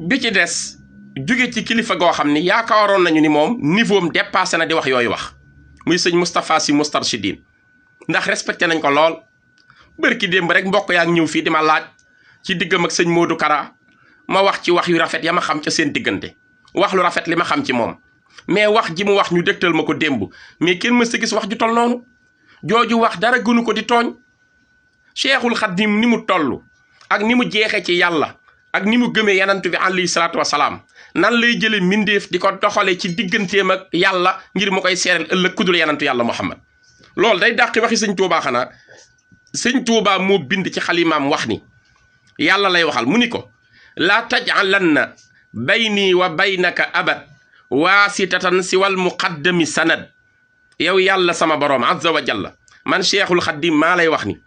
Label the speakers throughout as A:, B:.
A: bi ci des jóge ci kilifa goo xam ni yaakaaroon nañu ni moom niveau am dépassé na di wax yooyu wax muy sëñ Moustapha Sy Moustarchidine ndax respecté nañ ko lool bërki démb rek mbokk yaa ngi ñëw fii di ma laaj ci diggam ak sëñ Modou Kara ma wax ci wax yu rafet ya ma xam ca seen diggante wax lu rafet li ma xam ci moom mais wax ji mu wax ñu dégtal ma ko démb mais kenn mës a gis wax ju tol noonu jooju wax dara gënu ko di tooñ Cheikhul Khadim ni mu toll ak ni mu jeexee ci yàlla ak ni mu gëmee yanantu bi alayhi salaatu wasalaam nan lay jële mbindeef di ko doxale ci digganteem ak yàlla ngir mu koy seereel ëllëg kudul yanantu yàlla Muhammad loolu day dàqi waxi sëñ Tuubaa xanaa sëñ Tuubaa moo bind ci xalimaam wax ni yàlla lay waxal mu ni ko laa taj'alanna bayni wa baynaka abad waasitatan si wal muqaddami sanad yow yàlla sama boroom azza wa jalla man Cheikhul Khadim maa lay wax ni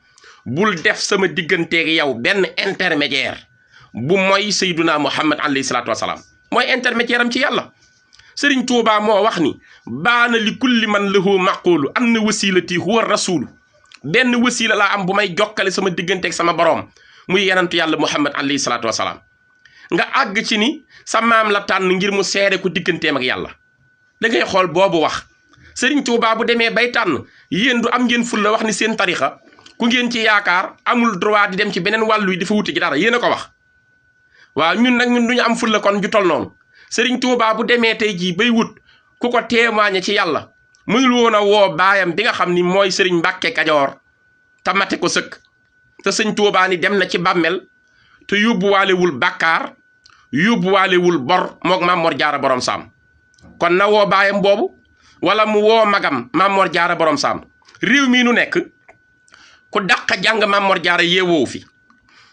A: bul def sama digganteeg yow benn intermédiaire bu mooy sayduna Muhammad alayhi salaatu wasalaam mooy intermédiaire am ci yàlla Sëriñ Tuubaa moo wax ni baana li kulli man lahu maqulu anna wasilati huwa rasulu benn wasila laa am bu may jokkale sama digganteeg sama boroom muy yenantu yàlla Muhammad alayhi salaatu wasalaam nga àgg ci ni sa maam la tànn ngir mu seere ko digganteem ak yàlla da ngay xool boobu wax Sëriñ Tuubaa bu demee bay tànn yéen du am ngeen ful la wax ni seen tarixa ku ngeen ci yaakaar amul droit di dem ci beneen wàllu yi dafa wuti ji dara yéen a ko wax waaw ñun nag ñun duñu am ful la kon ju tol noonu Sëriñ Tuubaa bu demee tey jii bay wut ku ko témoigner ci yàlla mënul woon a woo baayam bi nga xam ni mooy Sëriñ Mbàkke Kajoor te mate ko sëkk te sëñ Tuubaa ni dem na ci bàmmel te yóbbuwaalewul bàkkaar yóbbuwaalewul bor mook Maam Mor Jaara borom saam kon na woo baayam boobu wala mu woo magam Maam Mor Jaara borom saam réew mii nu nekk ku dàq jàng Maam Mor Jaara yeewoo fi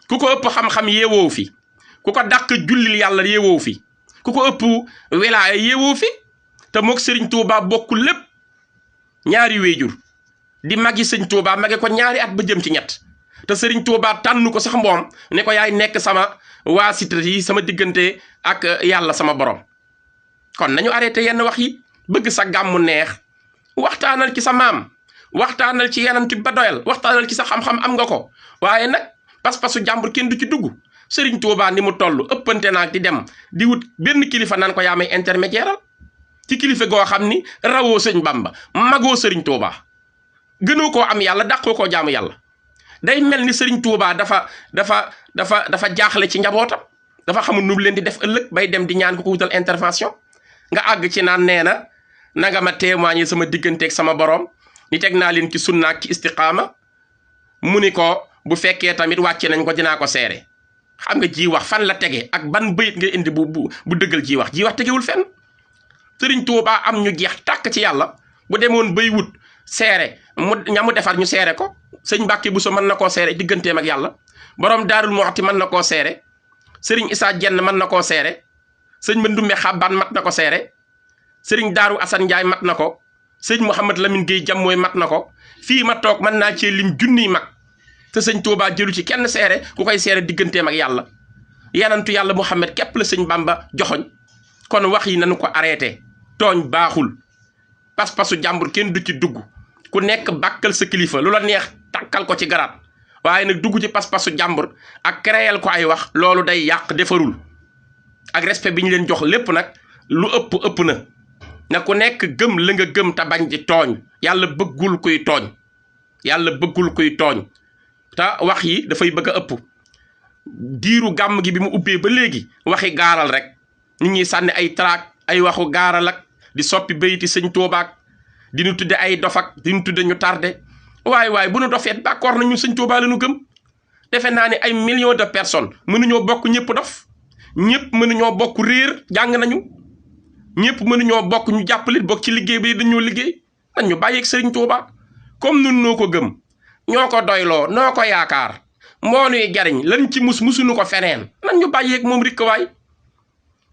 A: ku ko ëpp xam-xam yeewoo fi ku ko dàq jullil yàlla yeewoo fi ku ko ëpp wilaaya yeewoo fi te mook Sëriñ Tuubaa bokk lépp ñaari wéejur di magi sëñ Tuubaa mage ko ñaari at ba jëm ci ñett te Sëriñ Tuubaa tànn ko sax moom ne ko yaay nekk sama waasita yi sama diggante ak yàlla sama borom kon nañu arrêté yenn wax yi bëgg sa gàmmu neex waxtaanal ci sa maam waxtaanal ci yanantu ba doyal waxtaanal ci sa xam-xam am nga ko waaye nag pas-pasu jàmbur kenn du ci dugg Sëriñ Tuubaa ni mu toll ëppante naag di dem di wut benn kilifa naan ko yaa may intermédiaire ci kilifa goo xam ni rawoo sëñ Bamba magoo Sëriñ Tuubaa gënoo koo am yàlla dàqoo koo jaamu yàlla day mel ni Sëriñ Tuubaa dafa jaaxle ci njabootam dafa xamul nu mu leen di def ëllëg bay dem di ñaan ko wutal intervention nga àgg ci naan nee na nga ma témoigner sama digganteeg sama borom ni teg naa leen ci sunna ak ci istiqaama mu ni ko bu fekkee tamit wàcce nañ ko dinaa ko seere xam nga ji wax fan la tege ak ban bayit nga indi bu dëggal ji wax tegewul fenn Sëriñ Tuubaa am ñu jeex tàkk ci yàlla bu demoon bay wut seere mu defar ñu seere ko sëñ Mbàkke Buso mën na koo seere digganteem ak yàlla borom Daarul Muxti mën na koo seere sëriñ Isaa Jenn mën na koo seere sëñ Mandumbe Xabbaan mat na ko seere sëriñ Daaru Asan Njaay mat na ko sëñ Mouhamad Lamine Gueye Jammooy mat na ko fii ma toog mën naa cee lim junniy mag te sëñ Tuubaa jëlu ci kenn seere ku koy seere digganteem ak yàlla yanantu yàlla Muhammad képp la sëñ Bamba joxoñ kon wax yi nañu ko arrêté tooñ baaxul pas-pasu jàmbur kenn du ci dugg ku nekk bàkkal sa kilifa lu la neex tàkkal ko ci garaat waaye nag dugg ci pas-pasu jàmbur ak créel ko ay wax loolu day yàq defarul ak respect bi ñu leen jox lépp nag lu ëpp na ku nekk gëm la nga gëm te bañ di tooñ yàlla bëggul kuy tooñ te wax yi dafay bëgg a ëpp diiru gàmm gi bi mu ubbee ba léegi waxi gaaral rek nit ñi sànni ay traak ay waxu gaaral ak di soppi bayiti sëñ Tuubaa di ñu tudde ay dofak di ñu tudde ñu tardé waaye bu nu dofeet d'accord nañu sëñ Tuubaa la ñu gëm defe naa ne ay millions de personnes mënuñoo bokk ñëpp dof ñëpp mënuñoo bokk réer jàng nañu ñëpp mënuñoo bokk ñu jàppale bokk ci liggéey bi dañoo liggéey nañ ñu bàyyeeg sëriñ Tuubaa comme nun noo ko gëm ñoo ko doyloo noo ko yaakaar moo nuy jariñ lan ci musuñu ko feneen nan ñu bàyyeeg moom rikk waay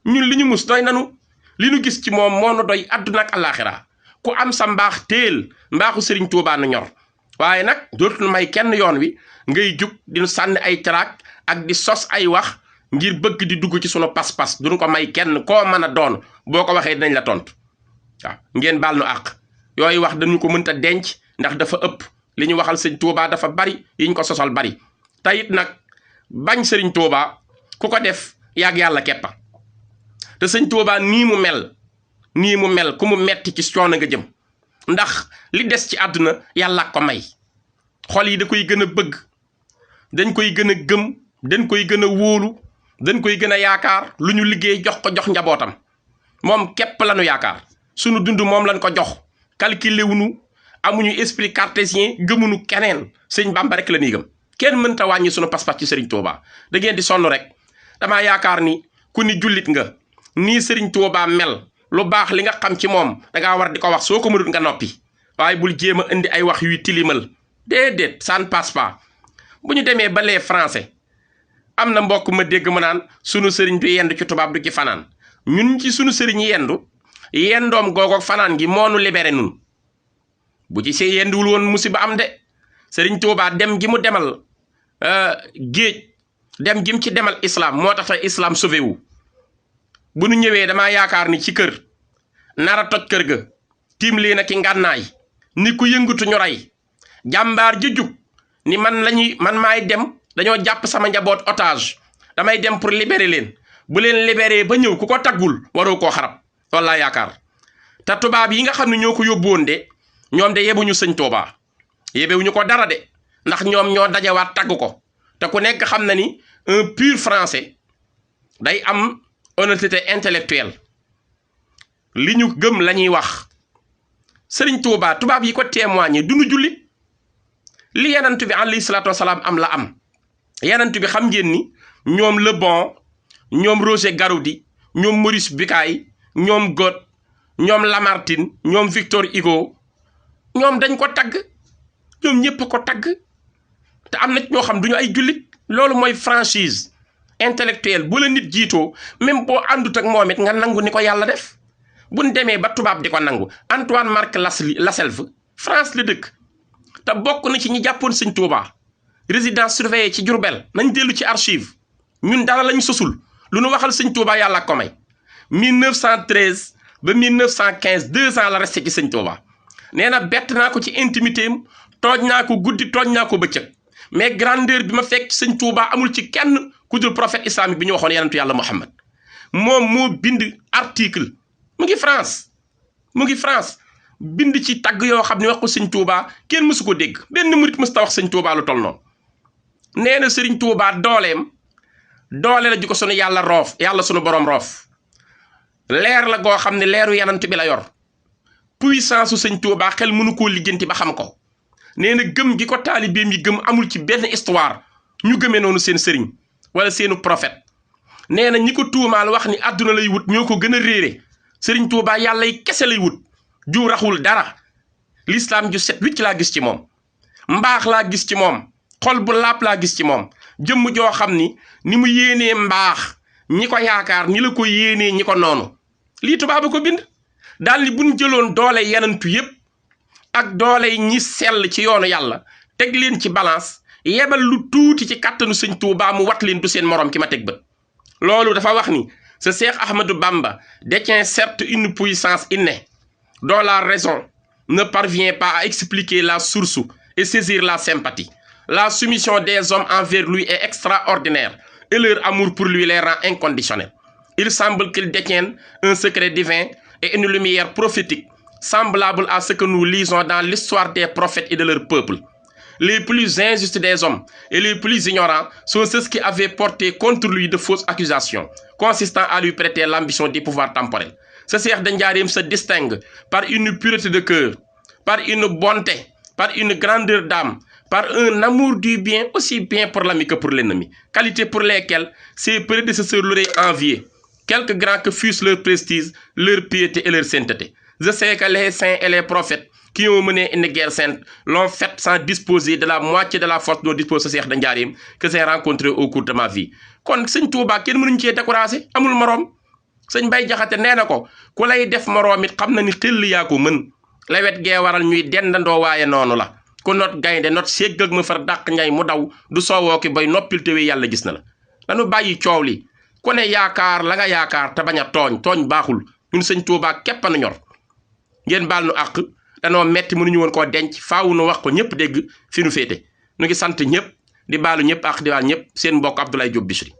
A: ñun li ñu mus doy nanu li ñu gis ci moom moo nu doy àdduna ak àllaaxira ku am sa mbaax téel mbaaxu Sëriñ Tuubaa nu ñor waaye nag dootul may kenn yoon wi ngay jug di sànni ay traak ak di sos ay wax ngir bëgg di dugg ci sunu pas-pas duñu ko may kenn koo mën a doon boo ko waxee dinañ la tontu waaw ngeen baal nu àq yooyu wax dañu ko mënta denc ndax dafa ëpp li ñu waxal Sëriñ Tuubaa dafa bari yiñ ko sosal bari tayit nag bañ Sëriñ Tuubaa ku ko def yàgg yàlla keppa te sëñ Tuubaa nii mu mel ku mu metti ci coono nga jëm ndax li des ci àdduna yàlla ko may xol yi da koy gën a bëgg dañ koy gën a gëm dañ koy gën a wóolu dañ koy gën a yaakaar lu ñu liggéey jox ko jox njabootam moom képp lañu yaakaar sunu dund moom lañ ko jox calculé wuñu amuñu esprit cartésien gëmuñu keneen sëñ Bamba rek la ñuy gëm kenn mënta wàññi sunu pas-pas ci Serigne Touba da ngeen di sonn rek damaa yaakaar ni ku ni jullit nga nii Serigne Touba mel lu baax li nga xam ci moom dangaa war di ko wax soo ko mënut nga noppi waaye bul jéem a indi ay wax yuy tilimal déedéet ça ne passe pas bu ñu demee ba les français am na mbokk ma dégg mu naan sunu sëriñ du yendu ci tubaab du ci fanaan ñun ci sunu sëriñ yendoom googoog fanaan gi moo nu libéré nun bu ci see yenduwul woon musiba am de Serigne Touba dem gi mu demal géej dem gi mu ci demal islam moo tax islam sauvé wu bu nu ñëwee damaa yaakaar ni ci kër nara toj kër ga tiim lii na ki ngànnaay ni ku yëngutu ñu rey jàmbaar ji jug ni man maay dem dañoo jàpp sama njaboot otage damay dem pour libérer leen bu leen libéré ba ñëw ku ko taggul waroo koo xarab loolu laa yaakaar te tubaab yi nga xam ne ñoo ko yóbbuwoon de ñoom de yebuñu sëñ Touba yebewuñu ko dara de ndax ñoom ñoo dajawaat tagg ko te ku nekk xam na ni un pur français day am honnêteté intellectuelle li ñu gëm la ñuy wax sëriñ Touba tubaab yi ko témoigné du ñu jullit li yenant bi alayhi salaatu wasalaam am la am yenant bi xam ngeen ni ñoom Le Bon ñoom Roger Garoudi ñoom Maurice Bucaille ñoom Goethe ñoom Lamartine ñoom Victor Hugo ñoom dañ ko tagg ñoom ñëpp ko tagg te am na ñoo xam duñu ay jullit loolu mooy franchise intellectuelle bu la nit jiitoo même boo àndut ak moom it nga nangu ni ko yàlla def buñ demee ba tubaab di ko nangu Antoine Marc Lasselve France la dëkk te bokk na ci ñi jàppoon sëñ Touba résidence surveillée ci Diourbel nañ dellu ci archive ñun dara lañ sosul lu nu waxal sëñ Touba yàlla ko may 1913 ba 1915 2 ans la resté ci sëñ Touba nee na bett naa ko ci intimité am tooj naa ko guddi tooj naa ko bëccëg mais grandeur bi ma fekk ci sëñ Touba amul ci kenn ku dul prophète islamique bi ñu waxoon yonentu yàlla Muhammad moom moo bind article mu ngi France bind ci tagg yoo xam ne wax ko sëñ Touba kenn mësu ko dégg benn murit mës ta wax sëñ Touba lu tol noonu nee na sëriñ Touba doole la ju ko sunu yàlla sunu borom roof leer la goo xam ne leeru yanant bi la yor puissance su sëñ Touba xel mënu koo lijjanti ba xam ko nee na gëm gi ko taalibeem yi gëm amul ci benn histoire ñu gëmee noonu seen sëriñ wala seenu prophète nee na ñi ko tuumaal wax ni àdduna lay wut ñoo ko gën a réere sëriñ Touba yàlla yi kese lay wut ju raxul dara l'islam ju set wicc laa gis ci moom mbaax laa gis ci moom xol bu laap laa gis ci moom jëmm joo xam ni mu yéenee mbaax ñi ko yaakaar ni la ko yéenee ñi ko noonu lii tubaab a ko bind daal ni buñ jëloon doole yenantu yépp ak doole ñi sell ci yoonu yàlla teg leen ci balance yebal lu tuuti ci kàttanu sëñ Touba mu wat leen du seen morom ki ma teg bët loolu dafa wax ni ce Cheikh Ahmadou Bamba détient certes une puissance innée dont la raison ne parvient pas à expliquer la source et saisir la sympathie. La soumission des hommes envers lui est extraordinaire et leur amour pour lui les rend inconditionnels. Il semble qu'ils détiennent un secret divin et une lumière prophétique semblable à ce que nous lisons dans l'histoire des prophètes et de leur peuple. Les plus injustes des hommes et les plus ignorants sont ceux qui avaient porté contre lui de fausses accusations, consistant à lui prêter l'ambition des pouvoirs temporels. Ce Cheikh de Ndiarème se distingue par une pureté de cœur, par une bonté, par une grandeur d'âme, par un amour du bien aussi bien pour l'ami que pour l'ennemi, qualités pour lesquelles ses prédécesseurs l'auraient envié, quelque grand que fussent leur prestige, leur piété et leur sainteté. Je sais que les saints et les prophètes qui ont mené une guerre sainte l'ont fait sans disposer de la moitié de la force dont dispose ce Cheikh de Ndiarème que j'ai rencontré au cours de ma vie. kon sëñ Touba kenn mënuñ cee découragé amul moroom sëñ Bay Jaxate nee na ko ku lay def moroom it xam na ni xel yaa ko mën lawet gee waral ñuy dendandoo waaye noonu la ku not gaynde not séggag ma far dàq ñay mu daw du soowoo ki bay noppil te wi yàlla gis na la dañu bàyyi coow li ku ne yaakaar la nga yaakaar te bañ a tooñ baaxul ñun sëñ Touba képp a nu ñor ngeen baal nu àq danoo metti mënuñu woon koo denc faaw nu wax ko ñëpp dégg fi nu féete nu ngi sant ñëpp di baalu ñëpp àq di baal ñëpp seen mbokk Abdoulaye Diop Bichri